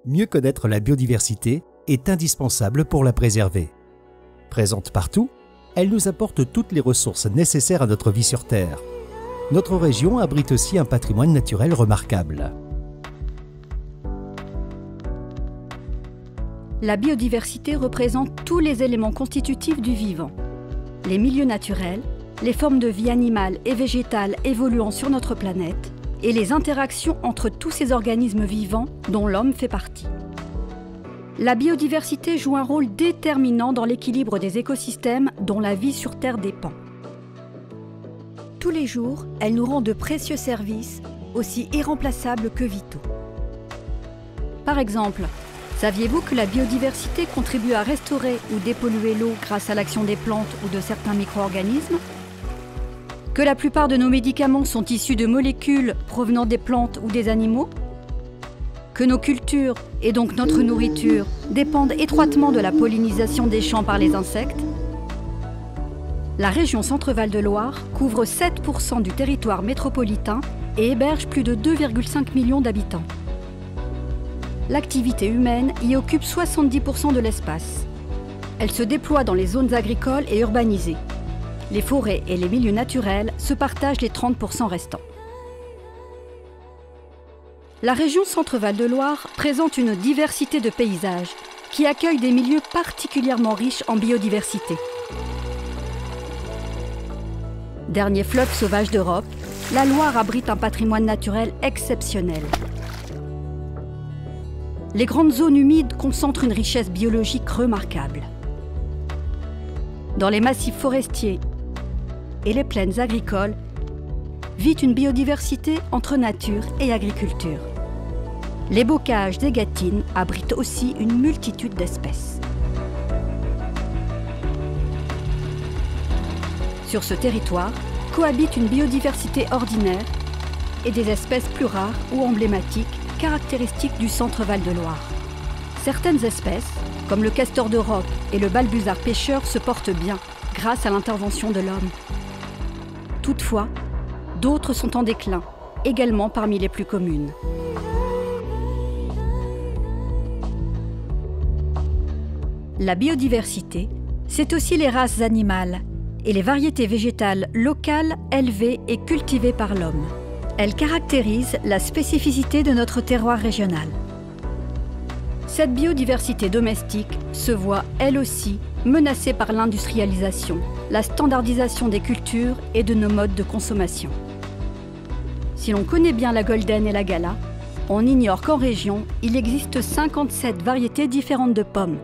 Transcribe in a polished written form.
Mieux connaître la biodiversité est indispensable pour la préserver. Présente partout, elle nous apporte toutes les ressources nécessaires à notre vie sur Terre. Notre région abrite aussi un patrimoine naturel remarquable. La biodiversité représente tous les éléments constitutifs du vivant. Les milieux naturels, les formes de vie animale et végétale évoluant sur notre planète et les interactions entre tous ces organismes vivants dont l'homme fait partie. La biodiversité joue un rôle déterminant dans l'équilibre des écosystèmes dont la vie sur Terre dépend. Tous les jours, elle nous rend de précieux services, aussi irremplaçables que vitaux. Par exemple, saviez-vous que la biodiversité contribue à restaurer ou dépolluer l'eau grâce à l'action des plantes ou de certains micro-organismes? Que la plupart de nos médicaments sont issus de molécules provenant des plantes ou des animaux? Que nos cultures, et donc notre nourriture, dépendent étroitement de la pollinisation des champs par les insectes? La région Centre-Val de Loire couvre 7% du territoire métropolitain et héberge plus de 2,5 millions d'habitants. L'activité humaine y occupe 70% de l'espace. Elle se déploie dans les zones agricoles et urbanisées. Les forêts et les milieux naturels se partagent les 30% restants. La région Centre-Val de Loire présente une diversité de paysages qui accueillent des milieux particulièrement riches en biodiversité. Dernier fleuve sauvage d'Europe, la Loire abrite un patrimoine naturel exceptionnel. Les grandes zones humides concentrent une richesse biologique remarquable. Dans les massifs forestiers et les plaines agricoles, vit une biodiversité entre nature et agriculture. Les bocages des Gâtines abritent aussi une multitude d'espèces. Sur ce territoire cohabitent une biodiversité ordinaire et des espèces plus rares ou emblématiques caractéristiques du Centre-Val de Loire. Certaines espèces, comme le castor d'Europe et le balbuzard pêcheur, se portent bien grâce à l'intervention de l'homme. Toutefois, d'autres sont en déclin, également parmi les plus communes. La biodiversité, c'est aussi les races animales et les variétés végétales locales élevées et cultivées par l'homme. Elle caractérise la spécificité de notre terroir régional. Cette biodiversité domestique se voit, elle aussi, menacée par l'industrialisation, la standardisation des cultures et de nos modes de consommation. Si l'on connaît bien la golden et la gala, on ignore qu'en région, il existe 57 variétés différentes de pommes.